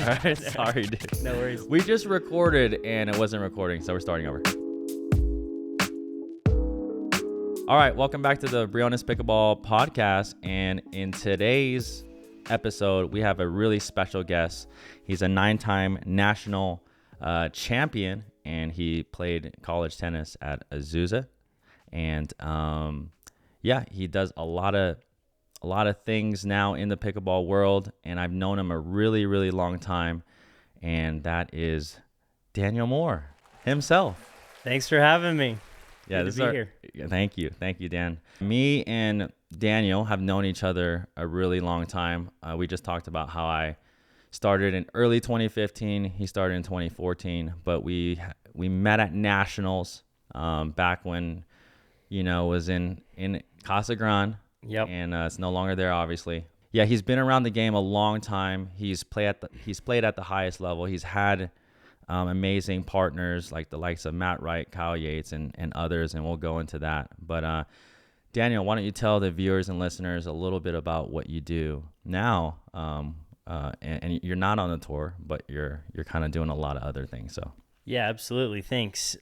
right. Sorry, dude. No worries. We just recorded and it wasn't recording, so we're starting over. All right, welcome back to the Briones Pickleball podcast. And in today's episode, we have a really special guest. He's a 9-time national champion, and he played college tennis at Azusa. And he does a lot of things now in the pickleball world, and I've known him a really, really long time, and that is Daniel Moore himself. Thanks for having me. Yeah, Good to be here. Thank you, Dan. Me and Daniel have known each other a really long time. We just talked about how I started in early 2015. He started in 2014, but we met at nationals back when was in Casa Grande. Yep. And it's no longer there, obviously. Yeah, he's been around the game a long time. He's played at the highest level. He's had amazing partners like the likes of Matt Wright, Kyle Yates, and others, and we'll go into that. But Daniel, why don't you tell the viewers and listeners a little bit about what you do now? And you're not on the tour, but you're kind of doing a lot of other things. So yeah, absolutely. Thanks.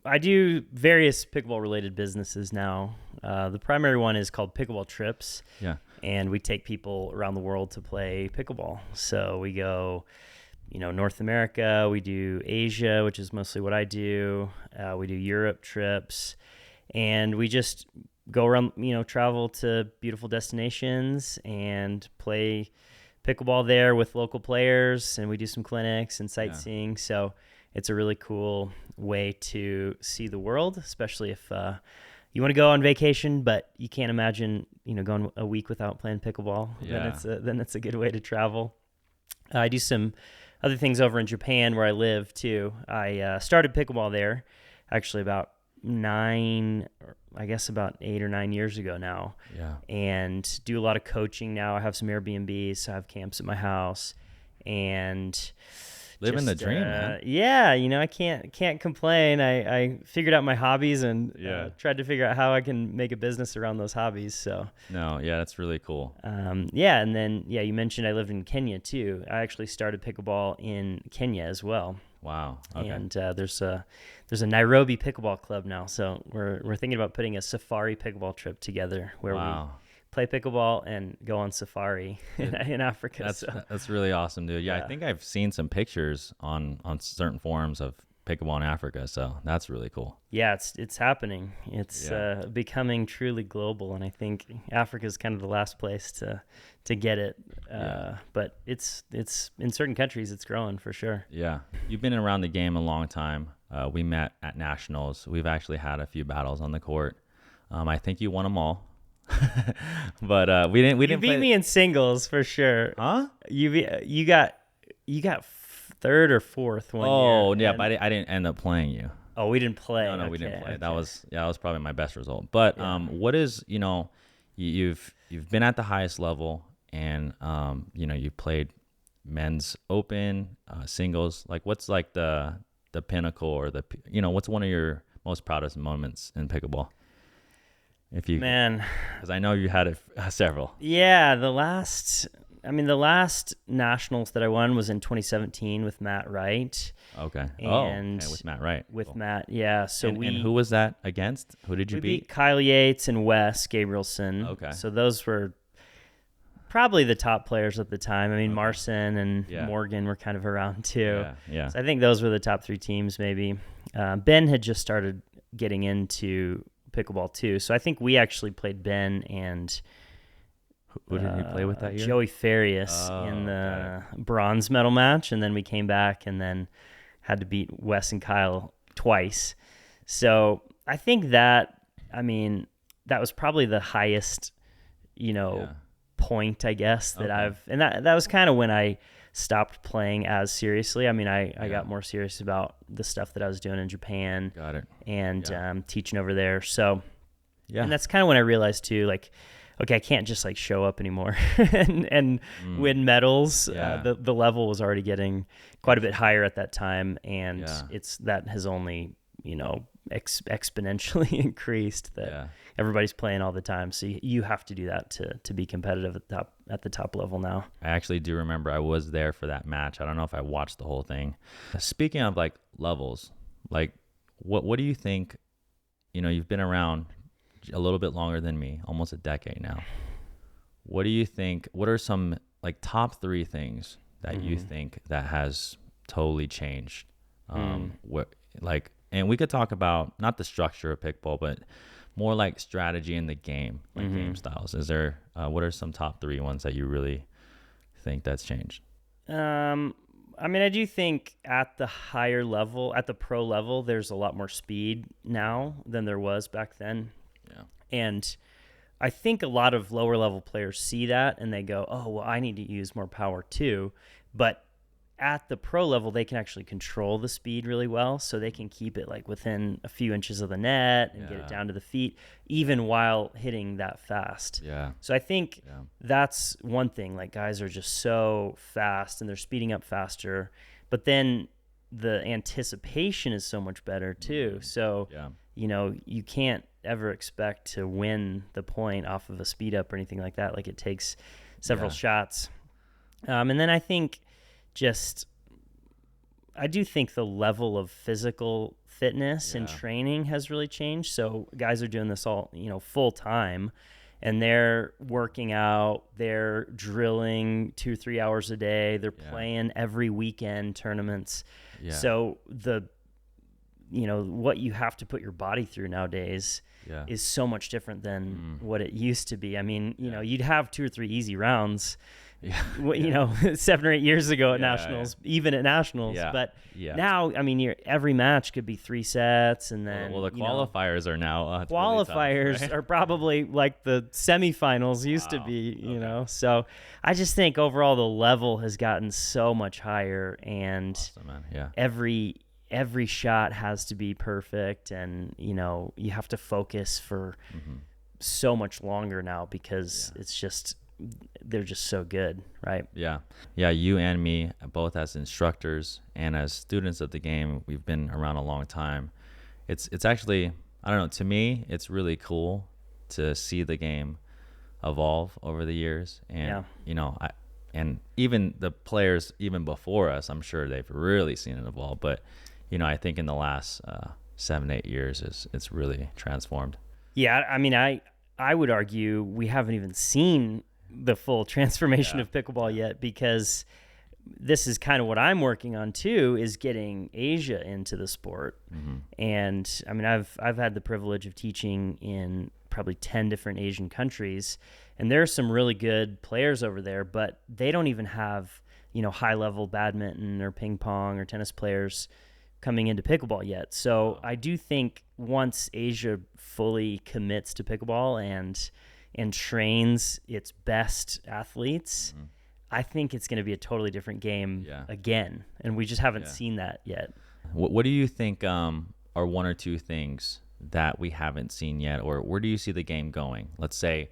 I do various pickleball-related businesses now. The primary one is called Pickleball Trips. Yeah. And we take people around the world to play pickleball. So we go, North America. We do Asia, which is mostly what I do. We do Europe trips. And we just go around, travel to beautiful destinations and play pickleball there with local players. And we do some clinics and sightseeing. Yeah. So it's a really cool way to see the world, especially if you want to go on vacation, but you can't imagine, going a week without playing pickleball. Yeah. Then it's a good way to travel. I do some other things over in Japan where I live too. I started pickleball there actually about 8 or 9 years ago now. Yeah. And do a lot of coaching now. I have some Airbnbs, so I have camps at my house, and living the dream, man. Yeah, I can't complain. I figured out my hobbies and tried to figure out how I can make a business around those hobbies. So that's really cool. And then you mentioned I lived in Kenya too. I actually started pickleball in Kenya as well. Wow. Okay. And there's a Nairobi pickleball club now. So we're thinking about putting a safari pickleball trip together where we play pickleball and go on safari in Africa. That's really awesome, dude. Yeah, I think I've seen some pictures on certain forums of pickleball in Africa, so that's really cool. Yeah, it's happening. It's becoming truly global, and I think Africa is kind of the last place to get it. But it's in certain countries it's growing for sure. Yeah, you've been around the game a long time. We met at nationals. We've actually had a few battles on the court. I think you won them all. But we didn't. You beat me in singles for sure. Huh? You got third or fourth one year. Oh yeah, but I didn't end up playing you. Oh, we didn't play. No, okay, we didn't play. Okay. That was probably my best result. But what is you've been at the highest level, and you played men's open, singles. Like what's like the pinnacle or what's one of your most proudest moments in pickleball? Because I know you had several. Yeah, the last nationals that I won was in 2017 with Matt Wright. Okay. And with Matt Wright. With cool. Matt, yeah. So and who was that against? Who did you beat? We beat Kyle Yates and Wes Gabrielson. Okay. So those were probably the top players at the time. I mean, Marcin and Morgan were kind of around too. Yeah. So I think those were the top 3 teams maybe. Ben had just started getting into pickleball too. So I think we actually played Ben and who did he play with that year? Joey Farias in the bronze medal match, and then we came back and then had to beat Wes and Kyle twice. So I think that was probably the highest, point, I guess, that and that was kind of when I stopped playing as seriously. I mean, I got more serious about the stuff that I was doing in Japan. Got it. And teaching over there. So, and that's kind of when I realized too, like, okay, I can't just like show up anymore and win medals. The level was already getting quite a bit higher at that time, and that has only exponentially increased that everybody's playing all the time. So you have to do that to be competitive at the top level now. I actually do remember I was there for that match. I don't know if I watched the whole thing. Speaking of like levels, like what do you think, you've been around a little bit longer than me, almost a decade now. What do you think, what are some like top 3 things that you think that has totally changed? And we could talk about not the structure of pickleball, but more like strategy in the game, like game styles. Is there, what are some top 3 ones that you really think that's changed? I do think at the higher level, at the pro level, there's a lot more speed now than there was back then. Yeah. And I think a lot of lower level players see that and they go, oh, well, I need to use more power too. But at the pro level, they can actually control the speed really well. So they can keep it like within a few inches of the net and get it down to the feet, even while hitting that fast. Yeah. So I think that's one thing. Like guys are just so fast and they're speeding up faster. But then the anticipation is so much better too. So, you can't ever expect to win the point off of a speed up or anything like that. Like it takes several shots. And then I think I do think the level of physical fitness and training has really changed. So guys are doing this all, full time, and they're working out, they're drilling 2-3 hours a day. They're playing every weekend tournaments. Yeah. So what you have to put your body through nowadays is so much different than what it used to be. I mean, you'd have 2 or 3 easy rounds, 7 or 8 years ago at nationals, even at nationals. Yeah. But now, I mean, every match could be 3 sets, and then the qualifiers are now qualifiers really tough, right? are probably like the semifinals used to be. So I just think overall the level has gotten so much higher, and awesome, man. Yeah. Every shot has to be perfect, and you have to focus for so much longer now because it's just they're just so good, right? Yeah. You and me both as instructors and as students of the game, we've been around a long time. It's actually, I don't know, to me it's really cool to see the game evolve over the years, and and even the players even before us, I'm sure they've really seen it evolve, but I think in the last 7-8 years it's really transformed. Yeah, I mean, I would argue we haven't even seen the full transformation of pickleball yet, because this is kind of what I'm working on too, is getting Asia into the sport. And I mean, I've had the privilege of teaching in probably 10 different Asian countries, and there are some really good players over there, but they don't even have, high level badminton or ping pong or tennis players coming into pickleball yet. So I do think once Asia fully commits to pickleball and trains its best athletes, I think it's going to be a totally different game again. And we just haven't seen that yet. What do you think are 1 or 2 things that we haven't seen yet? Or where do you see the game going? Let's say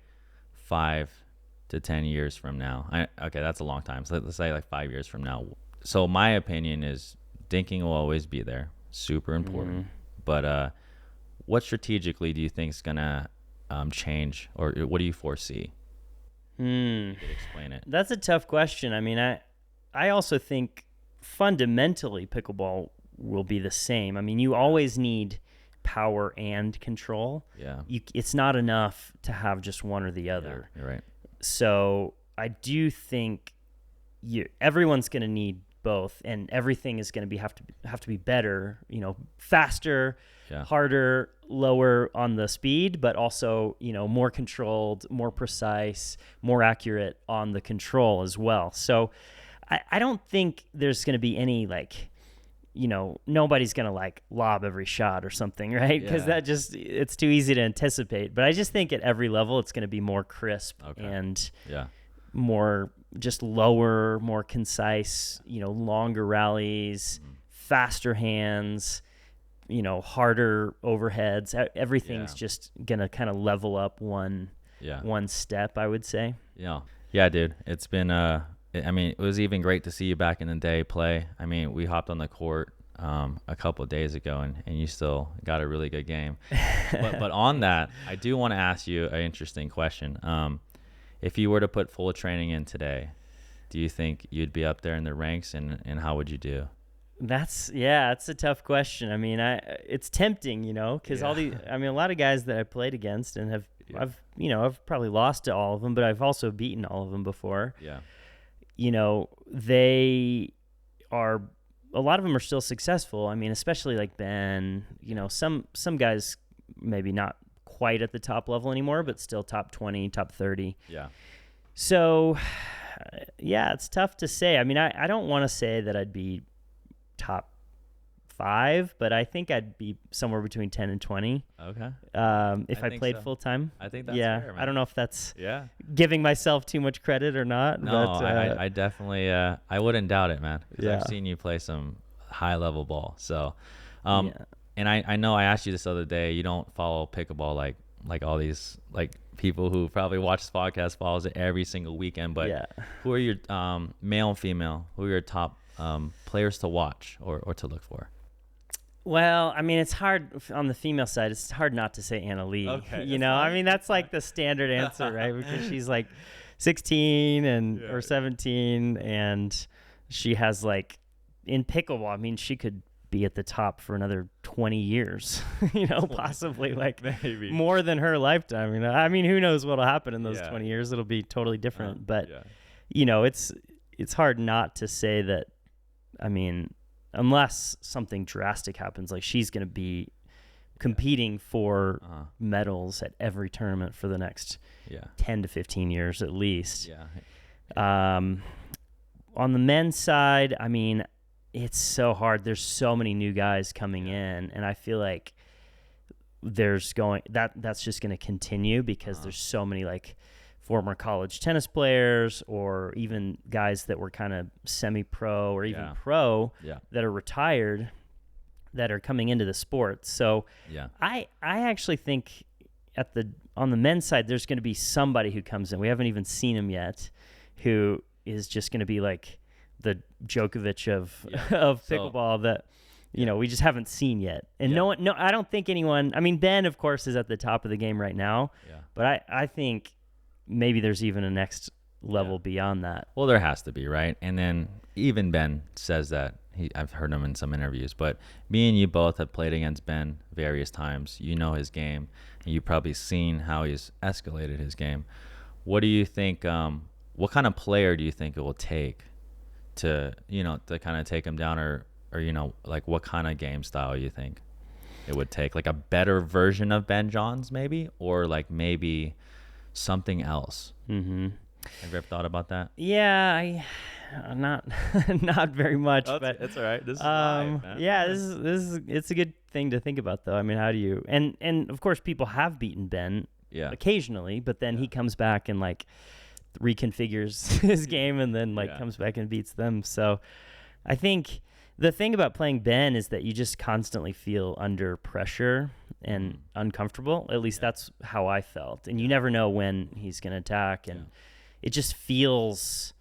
5 to 10 years from now. Okay, that's a long time. So let's say like 5 years from now. So my opinion is dinking will always be there. Super important. But what strategically do you think is going to change, or what do you foresee? You could explain it. That's a tough question. I mean, I also think fundamentally pickleball will be the same. I mean, you always need power and control. Yeah. It's not enough to have just one or the other. Yeah, you're right. So I do think everyone's going to need both, and everything is going to have to be better, faster, harder, lower on the speed, but also, more controlled, more precise, more accurate on the control as well. So I don't think there's going to be any nobody's going to lob every shot or something, right? Because it's too easy to anticipate. But I just think at every level it's going to be more crisp and more just lower, more concise, longer rallies, faster hands, harder overheads. Everything's just going to kind of level up one step, I would say. Yeah, dude. It's been, it was even great to see you back in the day play. I mean, we hopped on the court a couple of days ago, and you still got a really good game. But on that, I do want to ask you an interesting question. If you were to put full training in today, do you think you'd be up there in the ranks, and how would you do? That's a tough question. I mean, it's tempting, because a lot of guys that I played against and I've probably lost to all of them, but I've also beaten all of them before. Yeah. A lot of them are still successful. I mean, especially like Ben, some guys maybe not quite at the top level anymore, but still top 20, top 30. Yeah. So, yeah, it's tough to say. I mean, I don't want to say that I'd be top 5, but I think I'd be somewhere between 10 and 20. Okay. If I played full time. I think that's fair, man. I don't know if that's yeah giving myself too much credit or not. No, but, I definitely I wouldn't doubt it, man. 'Cause yeah. I've seen you play some high level ball. So, and I know I asked you this other day. You don't follow pickleball like all these like people who probably watch this podcast follows it every single weekend. But who are your male and female? Who are your top players to watch or to look for? Well, I mean, it's hard on the female side. It's hard not to say Anna Lee. Okay, I mean, that's like the standard answer, right? Because she's like 16 or 17, and she has like in pickleball. I mean, she could be at the top for another 20 years, possibly like maybe more than her lifetime. I mean, who knows what'll happen in those 20 years? It'll be totally different. But it's hard not to say that. I mean, unless something drastic happens, like she's going to be competing for medals at every tournament for the next 10 to 15 years at least. On the men's side, I mean, it's so hard. There's so many new guys coming in, and I feel like that's just going to continue because there's so many like former college tennis players or even guys that were kind of semi-pro or even pro that are retired that are coming into the sport. So I actually think on the men's side, there's going to be somebody who comes in. We haven't even seen him yet, who is just going to be like the Djokovic of pickleball that we just haven't seen yet. And I don't think anyone. I mean, Ben, of course, is at the top of the game right now. But I think maybe there's even a next level beyond that. Well, there has to be, right? And then even Ben says that. I've heard him in some interviews, but me and you both have played against Ben various times. You know his game, and you've probably seen how he's escalated his game. What do you think, what kind of player do you think it will take to kind of take him down or like what kind of game style you think it would take? Like a better version of Ben Johns maybe, or like maybe something else? Mm-hmm. Have you ever thought about that? Yeah, not very much, but it's all right. This is live, man. Yeah, this is it's a good thing to think about though. I mean, how do you and of course people have beaten Ben occasionally, but then he comes back and like reconfigures his game and then comes back and beats them. So I think the thing about playing Ben is that you just constantly feel under pressure and uncomfortable. At least that's how I felt. And you never know when he's going to attack. And it just feels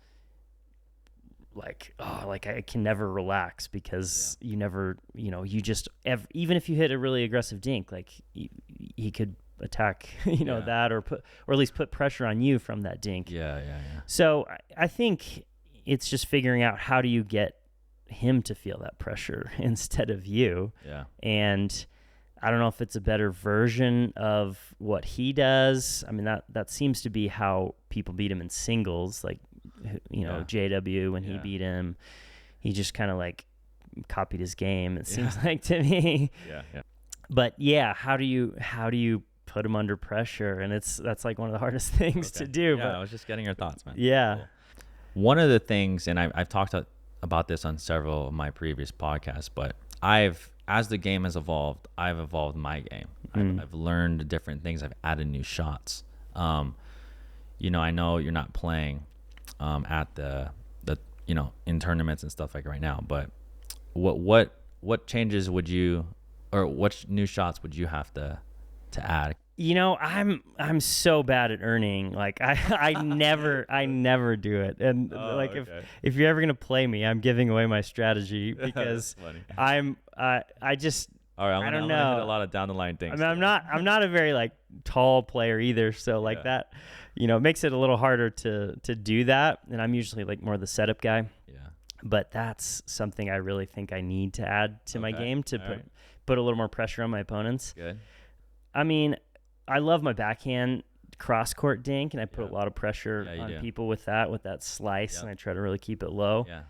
like I can never relax because you never, you just, even if you hit a really aggressive dink, like he could attack, that or at least put pressure on you from that dink. Yeah. So I think it's just figuring out how do you get him to feel that pressure instead of you. And I don't know if it's a better version of what he does. I mean, that seems to be how people beat him in singles, like JW when he beat him, he just kind of like copied his game, it seems like to me. But how do you put him under pressure? And that's like one of the hardest things to do. But I was just getting your thoughts, man. Yeah. Cool. One of the things, and I've talked about this on several of my previous podcasts, but as the game has evolved, I've evolved my game. I've learned different things. I've added new shots. I know you're not playing at the in tournaments and stuff like right now, but what changes would you, or what new shots would you have to add? I'm so bad at earning. Like I never do it. And if you're ever gonna play me, I'm giving away my strategy because I just all right, I don't I'm know. gonna hit a lot of down the line things. I mean, I'm not a very like tall player either. So like that, it makes it a little harder to do that. And I'm usually like more the setup guy. Yeah. But that's something I really think I need to add to my game to put a little more pressure on my opponents. Good. I mean, I love my backhand cross-court dink, and I put a lot of pressure on people with that slice, and I try to really keep it low. Yeah.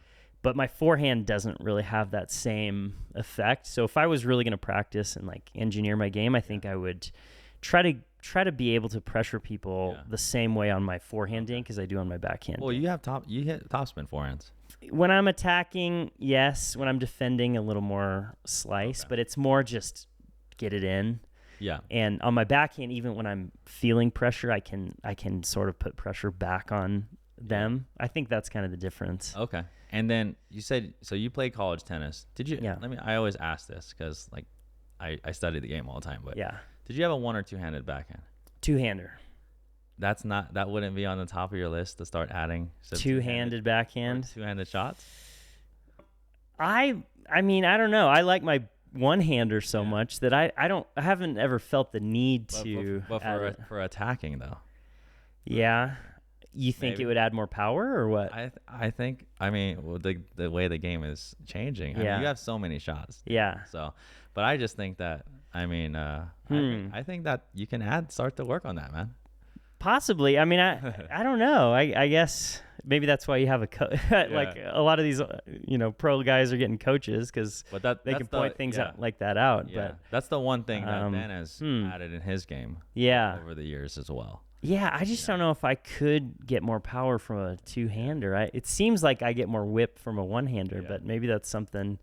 But my forehand doesn't really have that same effect. So if I was really going to practice and like engineer my game, I think I would try to be able to pressure people the same way on my forehand dink as I do on my backhand. Well, you hit topspin forehands. When I'm attacking, yes. When I'm defending, a little more slice, but it's more just get it in. Yeah. And on my backhand, even when I'm feeling pressure, I can sort of put pressure back on them. I think that's kind of the difference. Okay. And then you said, so you played college tennis. Did you? Yeah. I always ask this because like I study the game all the time, but yeah. Did you have a one or two-handed backhand? Two-hander. That wouldn't be on the top of your list to start adding two-handed backhand, two-handed shots. I mean, I don't know. I like my one-hander so much that I haven't ever felt the need to. But for attacking though. Yeah. You think it would add more power or what? I think the way the game is changing. I mean, you have so many shots. Yeah. So, but I just think that I think that you can start to work on that, man. Possibly. I mean, I don't know. I guess maybe that's why you have a coach. Like a lot of these, pro guys are getting coaches because they can point things out like that out. Yeah. But that's the one thing that Ben has added in his game. Yeah. Over the years as well. Yeah, I just don't know if I could get more power from a two-hander. It seems like I get more whip from a one-hander, but maybe that's something.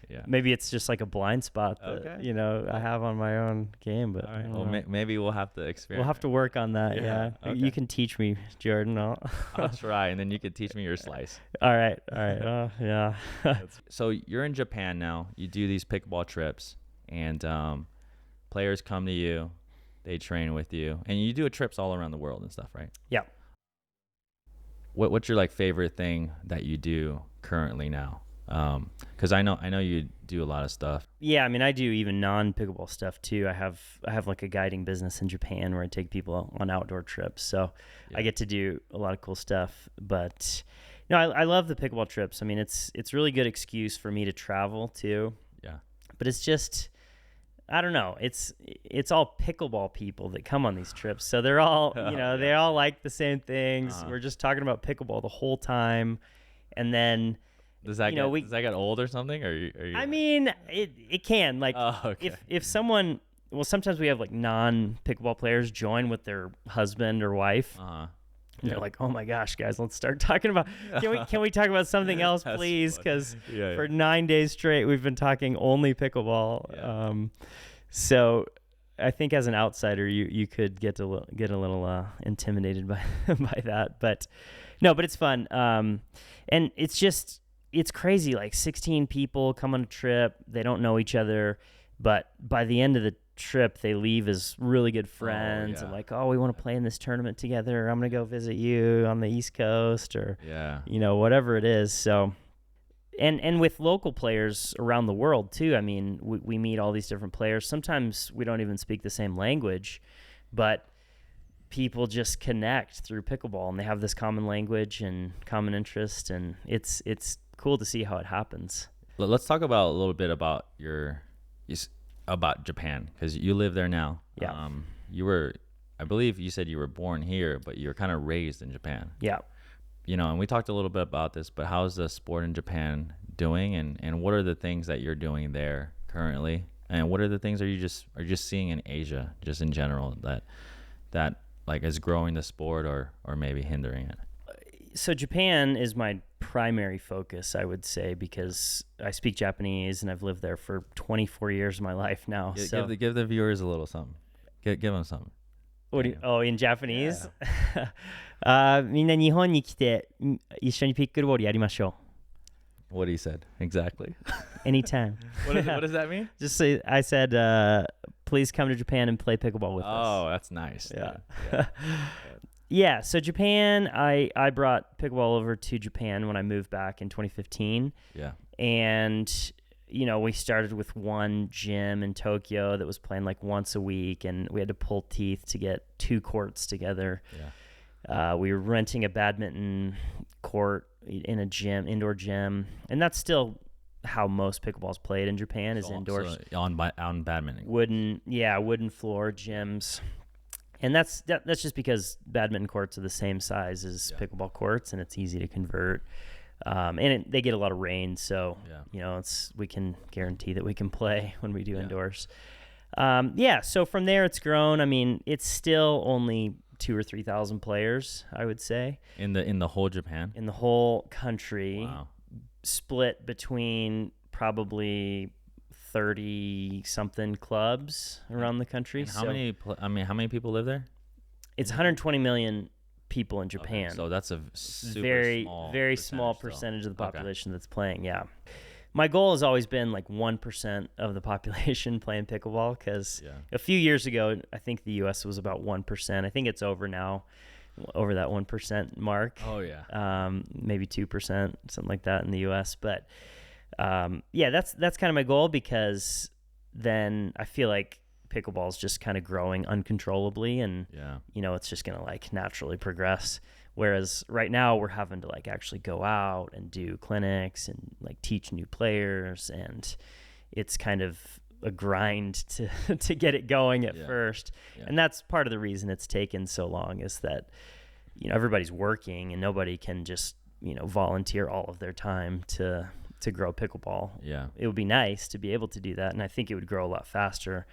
Yeah. Maybe it's just like a blind spot that I have on my own game. But all right. Well, maybe we'll have to experiment. We'll have to work on that. Yeah. Okay. You can teach me, Jordan. I'll try, and then you can teach me your slice. All right. Yeah. So you're in Japan now. You do these pickleball trips, and players come to you. They train with you, and you do trips all around the world and stuff, right? Yeah. What's your like favorite thing that you do currently now? Because I know you do a lot of stuff. Yeah, I mean, I do even non-pickleball stuff too. I have like a guiding business in Japan where I take people on outdoor trips, so I get to do a lot of cool stuff. But I love the pickleball trips. I mean, it's really good excuse for me to travel too. Yeah. But it's just, I don't know. It's all pickleball people that come on these trips. So they're all, they all like the same things. We're just talking about pickleball the whole time. And then does that get old or something? Or you I mean, it can. Like if someone, well, sometimes we have like non-pickleball players join with their husband or wife. And they're like, oh my gosh, guys, let's start talking about, can we talk about something else, please? Because for 9 days straight, we've been talking only pickleball. Yeah. So I think as an outsider, you could get a little intimidated by that. But no, but it's fun. And it's crazy. Like 16 people come on a trip. They don't know each other. But by the end of the trip, they leave as really good friends and like, we want to play in this tournament together. I'm going to go visit you on the East Coast or, whatever it is. So, and with local players around the world too. I mean, we meet all these different players. Sometimes we don't even speak the same language, but people just connect through pickleball and they have this common language and common interest. And it's cool to see how it happens. Let's talk about a little bit about about Japan, because you live there now. Yeah. I believe you said you were born here, but you were kind of raised in Japan. Yeah. And we talked a little bit about this, but how's the sport in Japan doing, and what are the things that you're doing there currently, and what are the things are you just seeing in Asia, just in general, that like is growing the sport or maybe hindering it? So Japan is my primary focus, I would say, because I speak Japanese and I've lived there for 24 years of my life now. Give the viewers a little something. Give them something. In Japanese? みんな日本に来て一緒にピックルボールやりましょう. What he said exactly. Anytime. What does that mean? Just say I said please come to Japan and play pickleball with us. Oh, that's nice. Yeah. Yeah. Yeah, so Japan, I brought pickleball over to Japan when I moved back in 2015. Yeah. And, you know, we started with one gym in Tokyo that was playing like once a week, and we had to pull teeth to get 2 courts together. Yeah. We were renting a badminton court in a gym, indoor gym, and that's still how most pickleball's played in Japan is indoors. So on badminton. Wooden floor gyms. And that's just because badminton courts are the same size as pickleball courts, and it's easy to convert. They get a lot of rain, so you know, we can guarantee that we can play when we do indoors. So from there it's grown. I mean, it's still only 2,000 or 3,000 players, I would say. In the whole Japan? In the whole country. Wow. Split between probably 30-something clubs around the country. And how many people live there? It's 120 million people in Japan. Okay, so that's a very small percentage of the population that's playing. Yeah. My goal has always been like 1% of the population playing pickleball, because a few years ago, I think the U.S. was about 1%. I think it's over now, over that 1% mark. Oh, yeah. Maybe 2%, something like that in the U.S. But that's kind of my goal, because then I feel like pickleball is just kind of growing uncontrollably, and you know, it's just gonna like naturally progress. Whereas right now we're having to like actually go out and do clinics and like teach new players, and it's kind of a grind to get it going at first. And that's part of the reason it's taken so long, is that, you know, everybody's working and nobody can just, you know, volunteer all of their time to grow pickleball. Yeah. It would be nice to be able to do that, and I think it would grow a lot faster,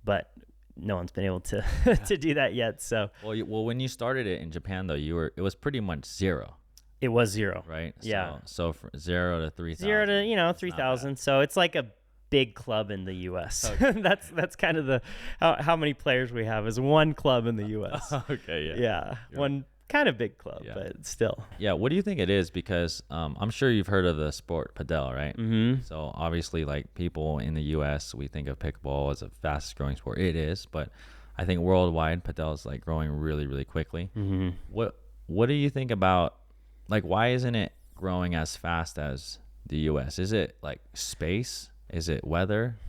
but no one's been able to to do that yet. So well, when you started it in Japan, though, it was pretty much zero. It was zero, right? Yeah. So from 0 to 3,000. 0 to 3,000. So it's like a big club in the U.S. Okay. that's kind of how many players we have is one club in the U.S. Okay. Yeah. Yeah. One kind of big club, but still. Yeah. What do you think it is? Because I'm sure you've heard of the sport padel, right? Mm-hmm. So obviously, like, people in the U.S., we think of pickleball as a fastest growing sport. It is, but I think worldwide, padel is like growing really, really quickly. Mm-hmm. What do you think about, like, why isn't it growing as fast as the U.S.? Is it like space? Is it weather?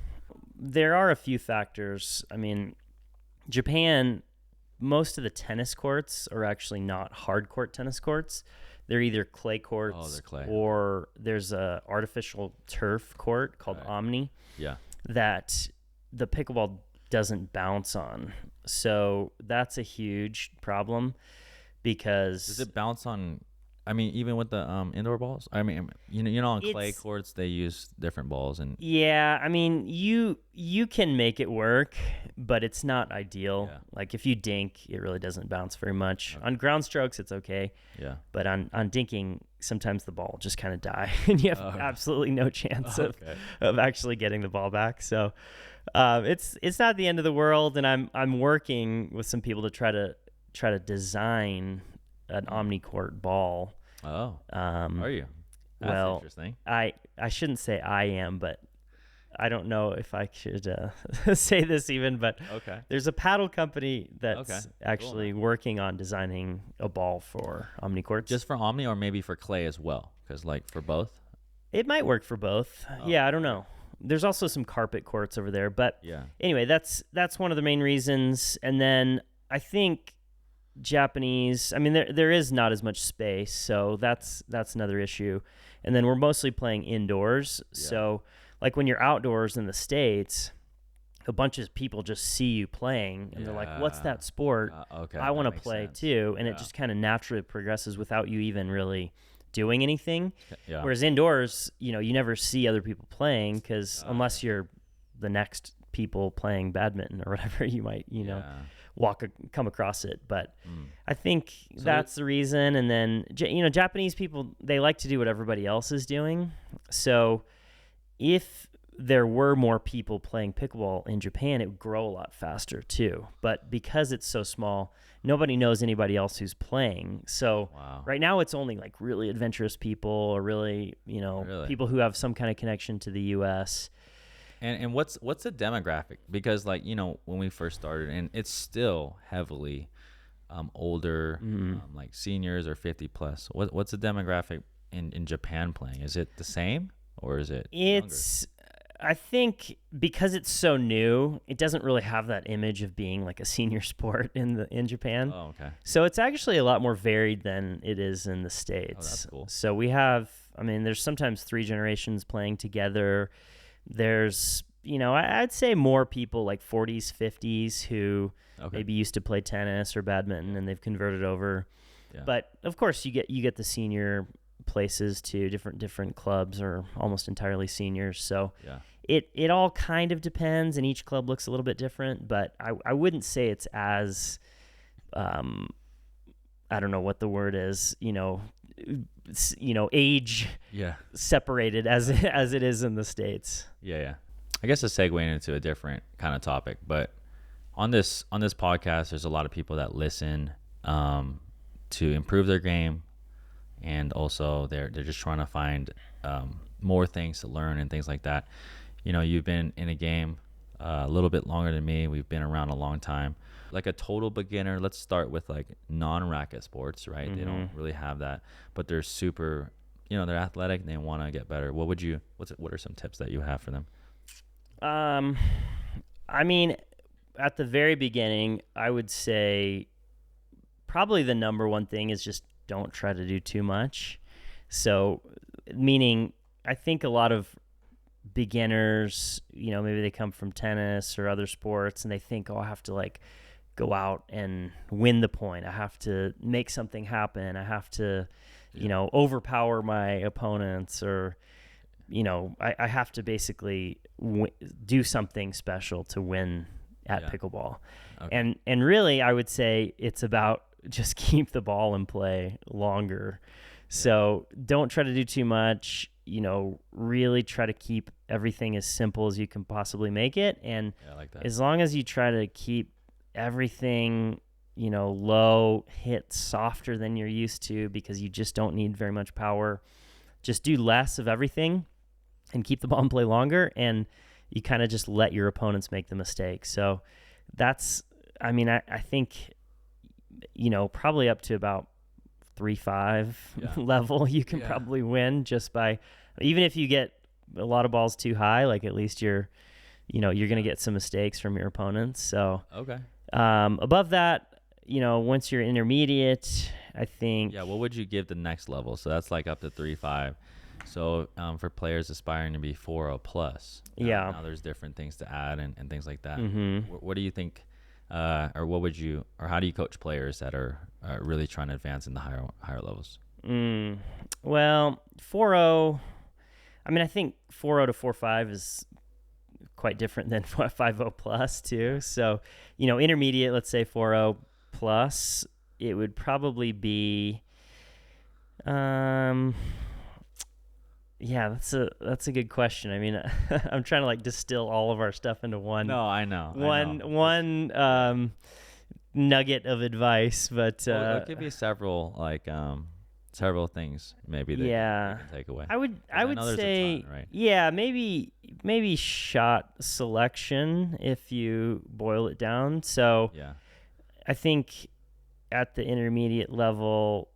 There are a few factors. I mean, Japan, most of the tennis courts are actually not hard court tennis courts. They're either clay courts or there's a artificial turf court called Omni that the pickleball doesn't bounce on. So that's a huge problem, because does it bounce on? I mean, even with the indoor balls. I mean, you know, on clay courts they use different balls, and I mean, you can make it work, but it's not ideal. Yeah. Like if you dink, it really doesn't bounce very much. Okay. On ground strokes, it's okay. Yeah. But on dinking, sometimes the ball will just kind of die, and you have absolutely no chance of actually getting the ball back. So it's not the end of the world, and I'm working with some people to try to design an omnicourt ball. Are you? That's interesting. I shouldn't say I am, but I don't know if I should say this even, but there's a paddle company that's actually working on designing a ball for omnicourts. Just for omni, or maybe for clay as well? Because like for both? It might work for both. Yeah, I don't know. There's also some carpet courts over there, but anyway, that's one of the main reasons. And then I think Japanese, I mean, there is not as much space, so that's another issue. And then we're mostly playing indoors, so like when you're outdoors in the States, a bunch of people just see you playing and they're like, what's that sport? I want to play too. And it just kind of naturally progresses without you even really doing anything. Whereas indoors, you know, you never see other people playing, because unless you're the next people playing badminton or whatever, you might, you know, come across it. But I think that's the reason. And then, you know, Japanese people, they like to do what everybody else is doing. So if there were more people playing pickleball in Japan, it would grow a lot faster too. But because it's so small, nobody knows anybody else who's playing. So right now it's only like really adventurous people, or really, you know, people who have some kind of connection to the U.S. And what's the demographic? Because like, when we first started, and it's still heavily older, like seniors or 50 plus. What's the demographic in Japan playing? Is it the same or is it It's I think because it's so new, it doesn't really have that image of being like a senior sport in Japan. Oh, okay. So it's actually a lot more varied than it is in the States. Oh, that's cool. So we have, there's sometimes 3 generations playing together. There's, I'd say more people like 40s, 50s who maybe used to play tennis or badminton and they've converted over. Yeah. But of course you get the senior places too. Different clubs are almost entirely seniors. So yeah. It all kind of depends, and each club looks a little bit different, but I wouldn't say it's as, I don't know what the word is, age separated as it is in the States. Yeah. I guess a segue into a different kind of topic, but on this podcast, there's a lot of people that listen to improve their game, and also they're just trying to find more things to learn and things like that. You've been in a game a little bit longer than me. We've been around a long time. Like a total beginner, let's start with like non-racket sports, right? They don't really have that, but they're super, they're athletic and they want to get better. What are some tips that you have for them? At the very beginning, I would say probably the number one thing is just don't try to do too much. So, meaning, I think a lot of beginners, maybe they come from tennis or other sports and they think, I have to like go out and win the point. I have to make something happen. I have to, overpower my opponents, or, I have to basically do something special to win at pickleball. Okay. And really, I would say it's about just keep the ball in play longer. Yeah. So don't try to do too much. Really try to keep everything as simple as you can possibly make it. And I like that. As long as you try to keep everything, low, hit softer than you're used to, because you just don't need very much power. Just do less of everything and keep the ball in play longer, and you kind of just let your opponents make the mistake. So that's, I think, probably up to about 3-5 level, you can probably win just by, even if you get a lot of balls too high, like at least you're going to get some mistakes from your opponents. So, above that, once you're intermediate, I think. Yeah. What would you give the next level? So that's like up to 3-5. So, for players aspiring to be 4-0 plus. Now there's different things to add and things like that. Mm-hmm. What do you think? Or how do you coach players that are really trying to advance in the higher levels? Well, 4-0, I think 4-0 to 4-5 is quite different than 5-0 plus too. So, intermediate, let's say 4-0 plus, it would probably be, that's a good question. I'm trying to like distill all of our stuff into one. No, I know. One nugget of advice, but it could be several things maybe that you can take away. I would say, ton, right? maybe shot selection if you boil it down. So I think at the intermediate level,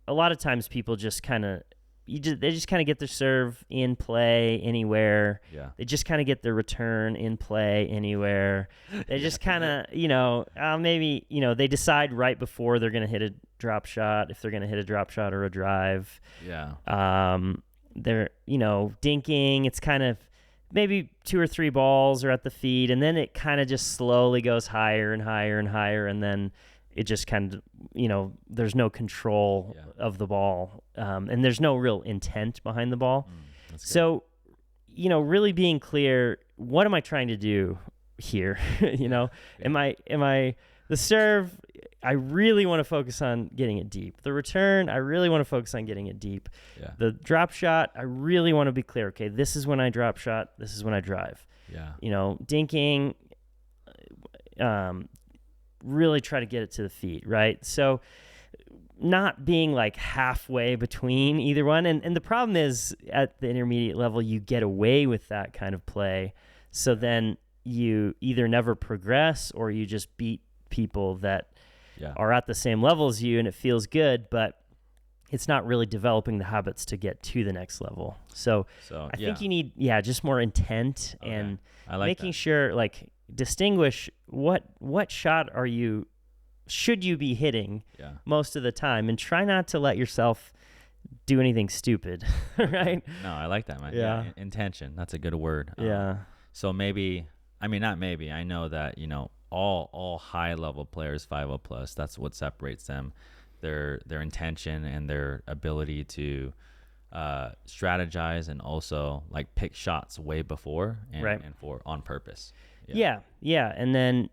a lot of times people just kind of they just kind of get their serve in play anywhere. Yeah. They just kind of get their return in play anywhere. They just kind of, maybe, they decide right before they're going to hit a drop shot, if they're going to hit a drop shot or a drive. Yeah. They're, dinking. It's kind of maybe 2 or 3 balls are at the feet, and then it kind of just slowly goes higher and higher and higher, and then it just kind of, there's no control of the ball, and there's no real intent behind the ball. So, really being clear, what am I trying to do here? Am I the serve? I really want to focus on getting it deep. The return, I really want to focus on getting it deep. Yeah. The drop shot, I really want to be clear. Okay, this is when I drop shot. This is when I drive. Yeah. Dinking, really try to get it to the feet, right? So not being like halfway between either one. And the problem is at the intermediate level, you get away with that kind of play. So then you either never progress or you just beat people that are at the same level as you, and it feels good, but it's not really developing the habits to get to the next level. So I think you need, just more intent and making sure, like, distinguish what shot should you be hitting most of the time, and try not to let yourself do anything stupid, right? No, I like that, man. Yeah. Intention. That's a good word. Yeah. So maybe, I mean, not maybe, I know that, all high level players, 5-0 plus, that's what separates them. Their intention and their ability to strategize and also like pick shots way before and for on purpose. Yeah. And then,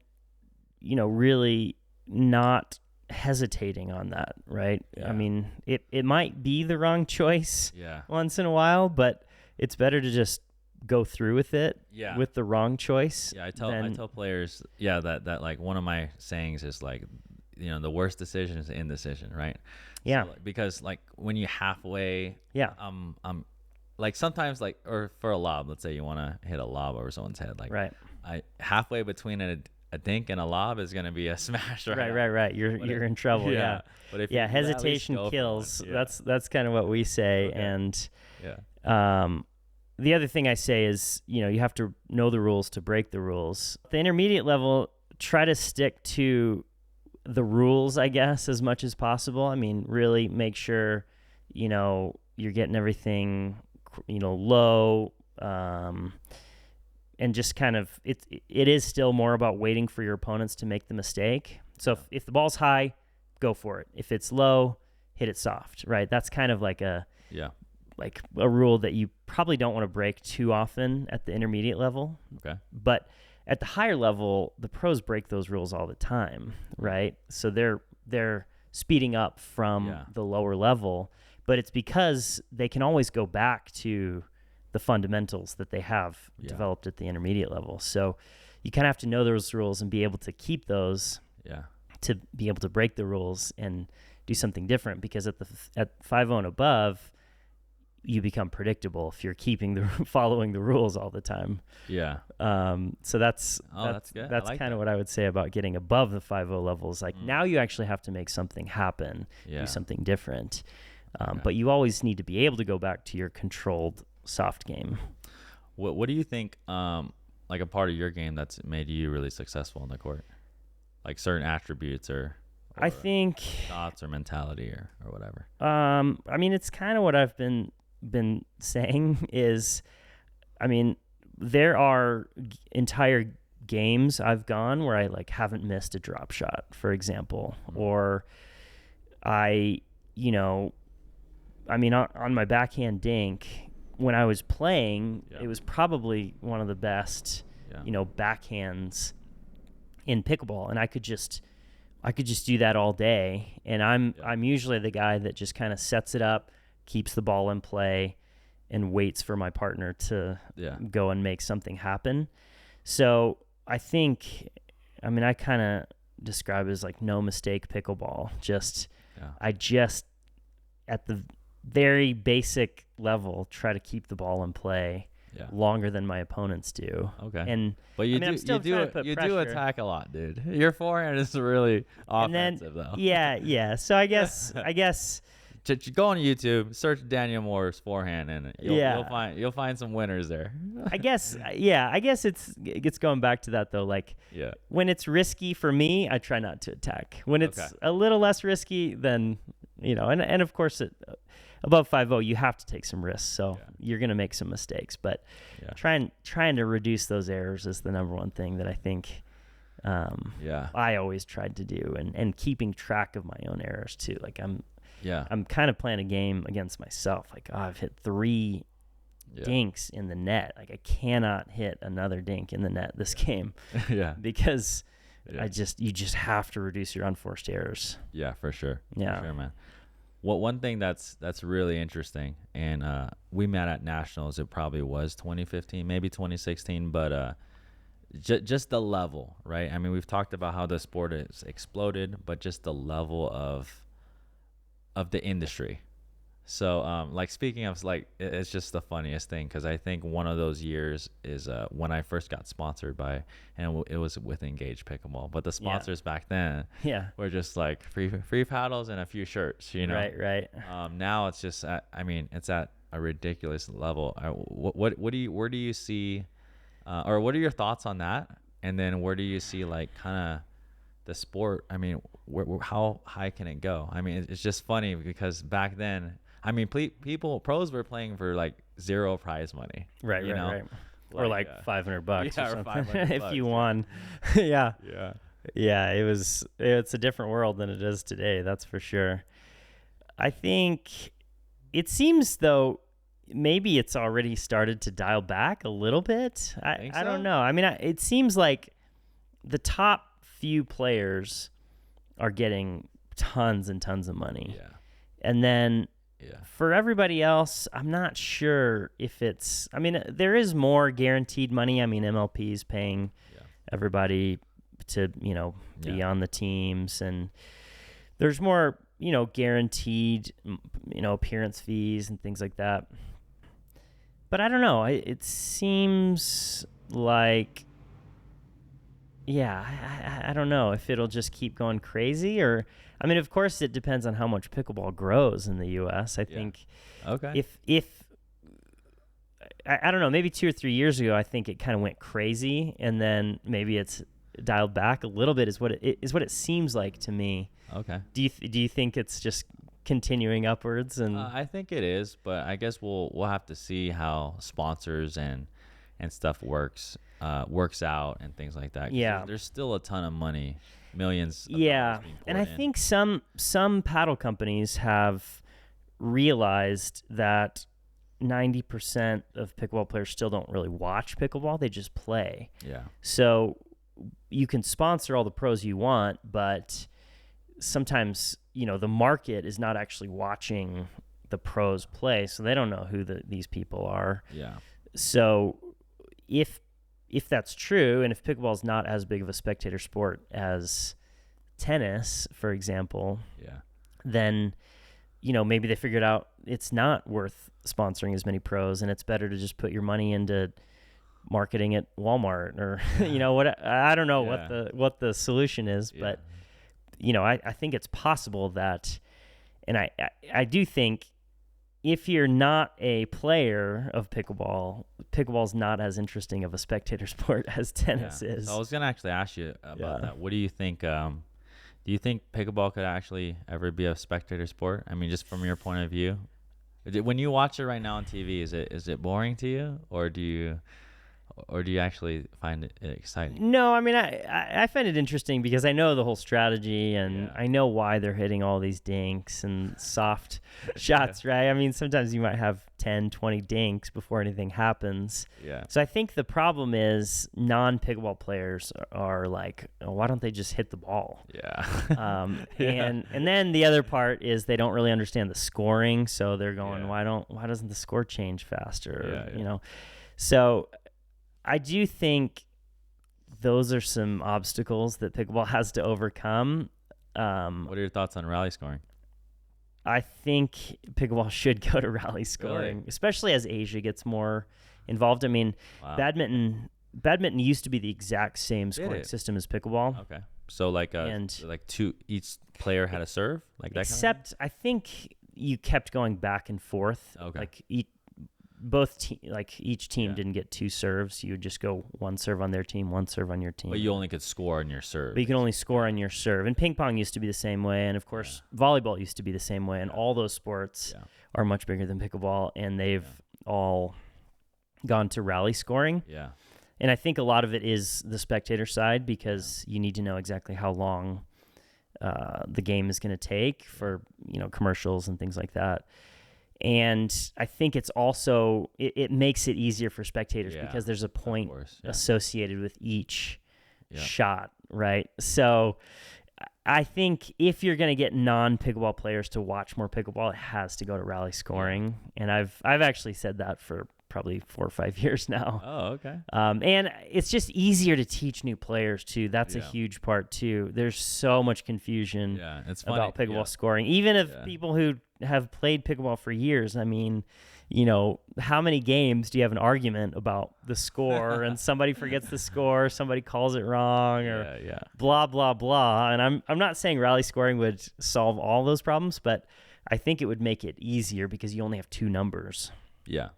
really not hesitating on that, right? I mean, it might be the wrong choice once in a while, but it's better to just go through with it with the wrong choice. I tell players that like one of my sayings is like, the worst decision is the indecision, right? Yeah. So, because like when you halfway, like sometimes like, or for a lob, let's say you want to hit a lob over someone's head, like halfway between a dink and a lob is going to be a smash, right? Right. You're in trouble. Yeah. But if hesitation kills. That's kind of what we say. Okay. And the other thing I say is, you have to know the rules to break the rules. At the intermediate level, try to stick to the rules, I guess, as much as possible. I mean, really make sure, you're getting everything, low, and just kind of, it is still more about waiting for your opponents to make the mistake. So if the ball's high, go for it. If it's low, hit it soft, right? That's kind of like a rule that you probably don't want to break too often at the intermediate level. Okay. But at the higher level, the pros break those rules all the time, right? So they're speeding up from the lower level, but it's because they can always go back to the fundamentals that they have developed at the intermediate level. So you kind of have to know those rules and be able to keep those to be able to break the rules and do something different, because at 5-0 and above, you become predictable if you're following the rules all the time. So that's good. That's kind of what I would say about getting above the 5-0 levels. Like now you actually have to make something happen, do something different. But you always need to be able to go back to your controlled soft game. What do you think, like a part of your game that's made you really successful on the court? Like certain attributes or I think thoughts or mentality or whatever. I mean, it's kind of what I've been saying is, I mean, there are entire games I've gone where I like haven't missed a drop shot, for example, or I mean, on my backhand dink when I was playing, it was probably one of the best, backhands in pickleball, and I could just do that all day. And I'm usually the guy that just kind of sets it up, keeps the ball in play, and waits for my partner to go and make something happen. So I think, I mean, I kind of describe it as like no mistake pickleball. I just at the very basic level try to keep the ball in play longer than my opponents do. Okay. But you do attack a lot, dude. Your forehand is really offensive, though. Yeah. So I guess go on YouTube, search Daniel Moore's forehand, and you'll find some winners there. I guess it's going back to that though. Like when it's risky for me, I try not to attack. When it's a little less risky, then and of course above 5-0, you have to take some risks. So you're going to make some mistakes, but trying to reduce those errors is the number one thing that I think I always tried to do, and keeping track of my own errors too. Like I'm kind of playing a game against myself. Like, I've hit 3 dinks in the net. Like I cannot hit another dink in the net this game. Because you just have to reduce your unforced errors. Yeah, for sure. Yeah. For sure, man. One thing that's really interesting, and we met at Nationals, it probably was 2015, maybe 2016, but just the level, right? I mean, we've talked about how the sport has exploded, but just the level of the industry. So, like speaking of like, it's just the funniest thing because I think one of those years is when I first got sponsored by, and it was with Engage Pickleball. But the sponsors back then, were just like free paddles and a few shirts, you know. Right. Now it's just, it's at a ridiculous level. Where do you see, or what are your thoughts on that? And then where do you see like kind of the sport? I mean, how high can it go? I mean, it's just funny because back then, I mean, pros were playing for like zero prize money, right? Or like $500 or something $500 if you won. Yeah. It's a different world than it is today. That's for sure. I think it seems though, maybe it's already started to dial back a little bit. I don't know. I mean, it seems like the top few players are getting tons and tons of money. Yeah. And then for everybody else, I'm not sure if it's, I mean, there is more guaranteed money. I mean, MLP is paying everybody to, be on the teams, and there's more, guaranteed, appearance fees and things like that. But I don't know. It seems like, I don't know if it'll just keep going crazy or, I mean, of course, it depends on how much pickleball grows in the U.S. I think if I don't know, maybe 2 or 3 years ago, I think it kind of went crazy, and then maybe it's dialed back a little bit. Is what it seems like to me. Okay. Do you think it's just continuing upwards? And I think it is, but I guess we'll have to see how sponsors and stuff works out and things like that. There's still a ton of money. Millions of dollars being poured and I think some paddle companies have realized that 90% of pickleball players still don't really watch pickleball, they just play. So you can sponsor all the pros you want, but sometimes the market is not actually watching the pros play, so they don't know who these people are. So if that's true, and if pickleball is not as big of a spectator sport as tennis, for example, then, maybe they figured out it's not worth sponsoring as many pros, and it's better to just put your money into marketing at Walmart or, what, I don't know what the solution is, but, I think it's possible that, and I do think if you're not a player of pickleball's not as interesting of a spectator sport as tennis is. So I was going to actually ask you about that. What do you think? Do you think pickleball could actually ever be a spectator sport? I mean, just from your point of view, when you watch it right now on TV, is it boring to you, or do you actually find it exciting? No, I mean, I find it interesting because I know the whole strategy, and I know why they're hitting all these dinks and soft shots, right? I mean, sometimes you might have 10, 20 dinks before anything happens. So I think the problem is non-pickleball players are like, oh, why don't they just hit the ball? And then the other part is they don't really understand the scoring, so they're going, why doesn't the score change faster? So I do think those are some obstacles that pickleball has to overcome. What are your thoughts on rally scoring? I think pickleball should go to rally scoring, especially as Asia gets more involved. I mean, badminton used to be the exact same scoring system as pickleball. Okay. So like each player had a serve, like that. Except I think you kept going back and forth. Okay. Like each team didn't get 2 serves. You would just go 1 serve on their team, 1 serve on your team. But you only could score on your serve. But you can only score on your serve. And ping pong used to be the same way. And of course, volleyball used to be the same way. And all those sports are much bigger than pickleball. And they've all gone to rally scoring. And I think a lot of it is the spectator side because you need to know exactly how long the game is going to take for, commercials and things like that. And I think it's also, it makes it easier for spectators because there's a point associated with each shot, right? So I think if you're going to get non-pickleball players to watch more pickleball, it has to go to rally scoring. And I've actually said that for probably 4 or 5 years now. Oh, okay. And it's just easier to teach new players too. That's a huge part too. There's so much confusion it's about pickleball scoring. Even if people who have played pickleball for years, I mean, how many games do you have an argument about the score and somebody forgets the score, somebody calls it wrong, or blah, blah, blah. And I'm not saying rally scoring would solve all those problems, but I think it would make it easier because you only have 2 numbers. Yeah.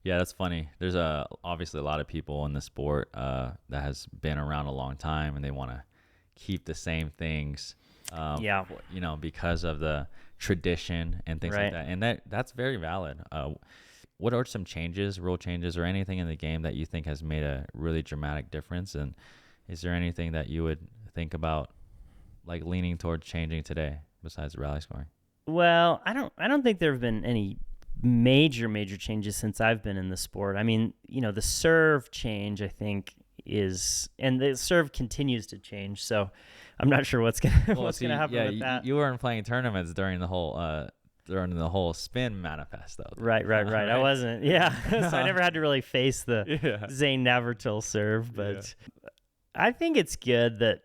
Yeah, that's funny. There's obviously a lot of people in the sport that has been around a long time, and they want to keep the same things. Because of the tradition and things like that. And that's very valid. What are some rule changes, or anything in the game that you think has made a really dramatic difference? And is there anything that you would think about, like, leaning towards changing today besides rally scoring? Well, I don't think there have been any major changes since I've been in the sport. I mean, the serve change, I think, and the serve continues to change. So I'm not sure what's gonna happen with that. You weren't playing tournaments during the whole spin manifest, though. Right. I wasn't. Yeah. So I never had to really face the Zane Navratil serve, but I think it's good that,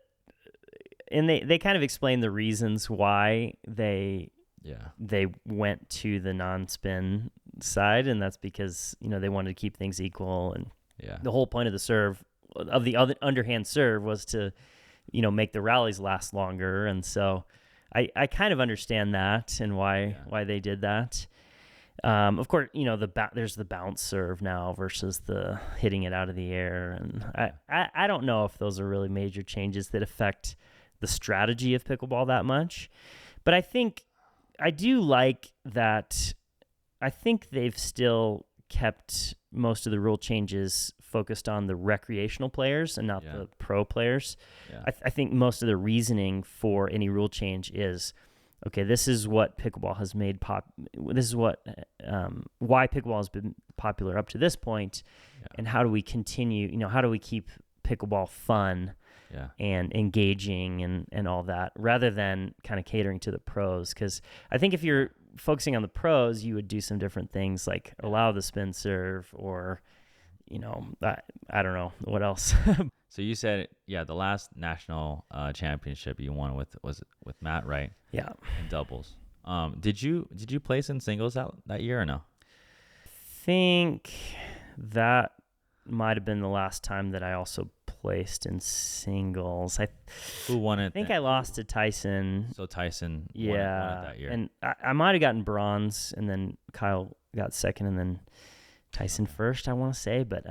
and they kind of explain the reasons why they went to the non-spin side, and that's because they wanted to keep things equal, and the whole point of the serve, of the other underhand serve, was to make the rallies last longer. And so I kind of understand that and why they did that. Of course, there's the bounce serve now versus the hitting it out of the air, and I don't know if those are really major changes that affect the strategy of pickleball that much, but I do like that. I think they've still kept most of the rule changes focused on the recreational players and not the pro players. Yeah. I think most of the reasoning for any rule change is, okay, this is what pickleball has made this is what why pickleball has been popular up to this point, and how do we continue? How do we keep pickleball fun and engaging and all that, rather than kind of catering to the pros? Because I think if you're focusing on the pros, you would do some different things, like allow the spin serve, or I don't know what else. So you said the last national championship you won was with Matt Wright. In doubles. Did you place in singles that year or no? I think that might have been the last time that I also placed in singles. Who won it? I think I lost to Tyson. So Tyson won it that year. And I might have gotten bronze, and then Kyle got second, and then Tyson first, I want to say, but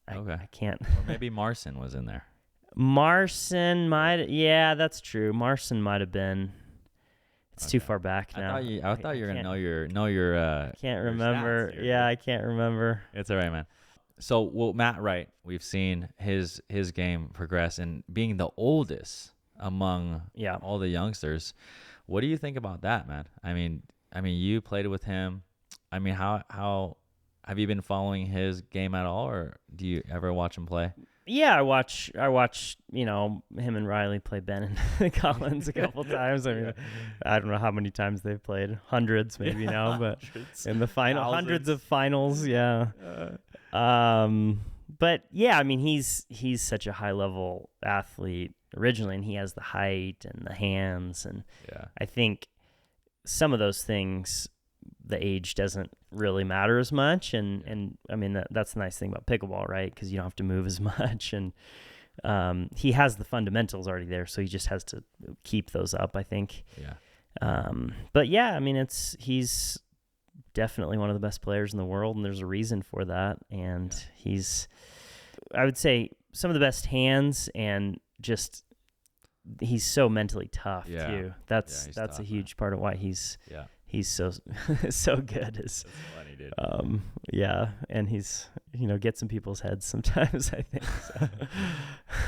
I can't. Or maybe Marson was in there. Marson that's true. Marson might have been. It's too far back now. I thought you were gonna know your. Can't remember. I can't remember. It's all right, man. So, Matt Wright, we've seen his game progress, and being the oldest among all the youngsters. What do you think about that, man? I mean, you played with him. I mean, how have you been following his game at all, or do you ever watch him play? Yeah, I watch, him and Riley play Ben and Collins a couple times. I mean, I don't know how many times they've played, hundreds maybe now, but in the final, hundreds of finals, but yeah, I mean, he's such a high level athlete originally, and he has the height and the hands, and I think some of those things, the age doesn't really matter as much, and I mean that's the nice thing about pickleball, right? Because you don't have to move as much, and he has the fundamentals already there, so he just has to keep those up, I think. But I mean, he's definitely one of the best players in the world, and there's a reason for that, and he's, I would say, some of the best hands, and just he's so mentally tough too. That's tough, a huge part of why he's so so good. That's funny, dude. And he's gets in people's heads sometimes, I think.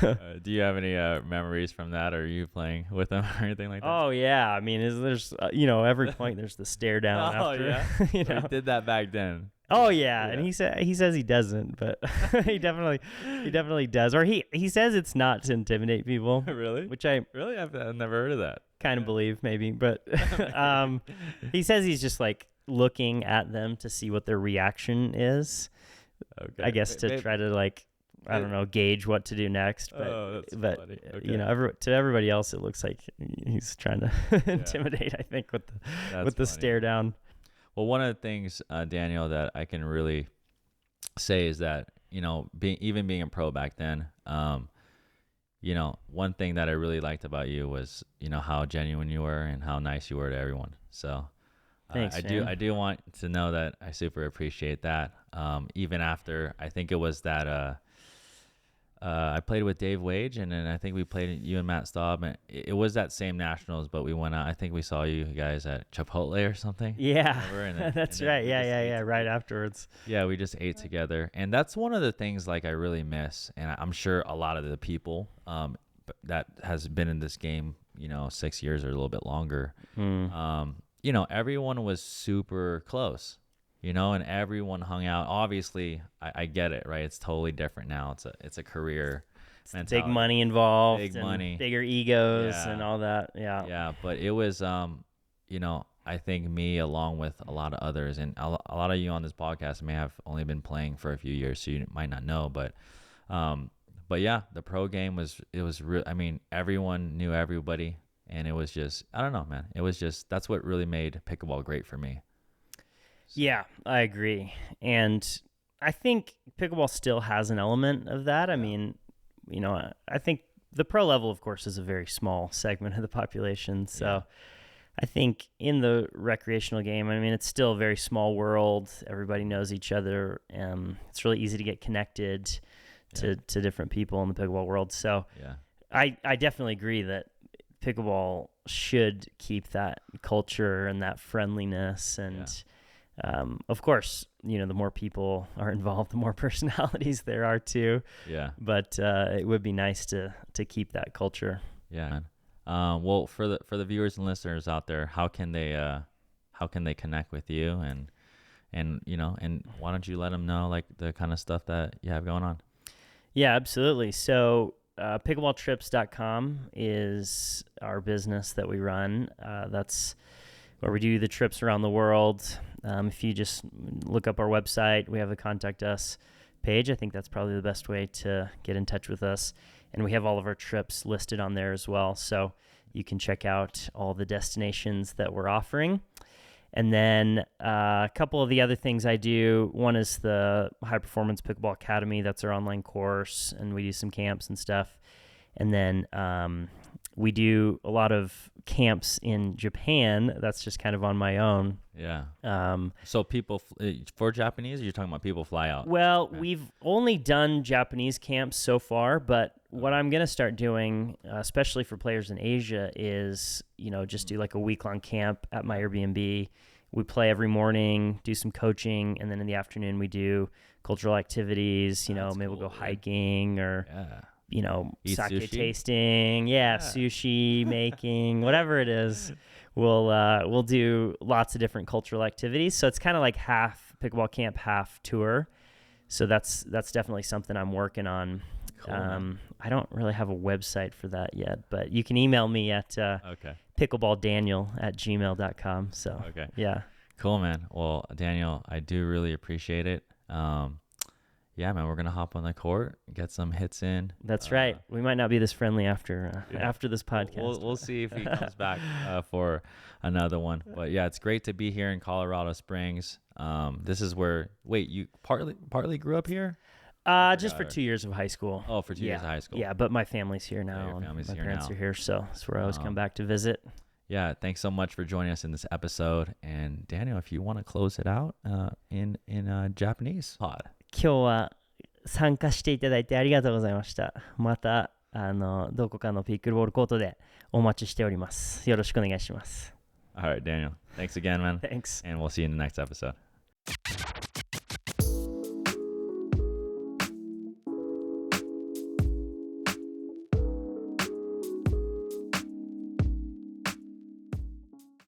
So. Do you have any memories from that, or are you playing with him or anything like that? Oh yeah, I mean, there's every point there's the stare down after. He did that back then. Oh yeah, and he says he doesn't, but he definitely does. Or he says it's not to intimidate people. Really? Which I've never heard of that. Kind of believe maybe, but he says he's just like looking at them to see what their reaction is. Okay. I guess to try to like I don't know, gauge what to do next. But, funny. Okay. you know, to everybody else, it looks like he's trying to intimidate, I think, with the stare down. Well, one of the things, Daniel, that I can really say is that, you know, being a pro back then, you know, one thing that I really liked about you was, you know, how genuine you were and how nice you were to everyone. So thanks, I do want to know that I super appreciate that. Even after, I think it was that I played with Dave Wage, and then I think we played you and Matt Staub, and it was that same nationals, but we went out. I think we saw you guys at Chipotle or something. Yeah, then, that's right. Yeah. Right afterwards. Yeah, we just ate together, and that's one of the things like I really miss, and I'm sure a lot of the people that has been in this game, you know, 6 years or a little bit longer. You know, everyone was super close. You know, and everyone hung out. Obviously, I get it, right? It's totally different now. It's a career mentality. Big money involved. Big money. Bigger egos and all that. Yeah. Yeah, but it was, you know, I think me along with a lot of others, and a lot of you on this podcast may have only been playing for a few years, so you might not know. But yeah, the pro game was real. I mean, everyone knew everybody, and it was just, I don't know, man. It was just, that's what really made pickleball great for me. Yeah, I agree. And I think pickleball still has an element of that. I mean, you know, I think the pro level, of course, is a very small segment of the population. So I think in the recreational game, I mean, it's still a very small world. Everybody knows each other. It's really easy to get connected to different people in the pickleball world. So I definitely agree that pickleball should keep that culture and that friendliness and of course, you know, the more people are involved, the more personalities there are too. Yeah. But it would be nice to keep that culture. Yeah. Well, for the viewers and listeners out there, how can they connect with you and you know, and why don't you let them know like the kind of stuff that you have going on? Yeah, absolutely. So pickleballtrips.com is our business that we run. That's where we do the trips around the world. If you just look up our website, we have a contact us page. I think that's probably the best way to get in touch with us. And we have all of our trips listed on there as well. So you can check out all the destinations that we're offering. And then a couple of the other things I do. One is the High Performance Pickleball Academy. That's our online course. And we do some camps and stuff. And then we do a lot of camps in Japan. That's just kind of on my own. Yeah. So people, for Japanese, or you're talking about people fly out? Well, we've only done Japanese camps so far, but what I'm going to start doing, especially for players in Asia, is, you know, just do like a week-long camp at my Airbnb. We play every morning, do some coaching, and then in the afternoon we do cultural activities. You know, maybe we'll go hiking or... you know, eat sake sushi? tasting, sushi making, whatever it is. We'll do lots of different cultural activities. So it's kind of like half pickleball camp, half tour. So that's definitely something I'm working on. Cool, I don't really have a website for that yet, but you can email me at pickleballDaniel@gmail.com. So yeah. Cool, man. Well, Daniel, I do really appreciate it. Yeah, man, we're going to hop on the court, get some hits in. That's right. We might not be this friendly after this podcast. We'll see if he comes back for another one. But yeah, it's great to be here in Colorado Springs. This is where, you partly grew up here? Just for 2 years of high school. Oh, for 2 years of high school. Yeah, but my family's here now. Yeah, your family's my here parents now. are here, so that's where I always come back to visit. Yeah, thanks so much for joining us in this episode. And Daniel, if you want to close it out in Japanese pod. 今日は参加していただいてありがとうございました。またどこかのピックルボールコートでお待ちしております。よろしくお願いします。All right, Daniel. Thanks again, man. Thanks. And we'll see you in the next episode.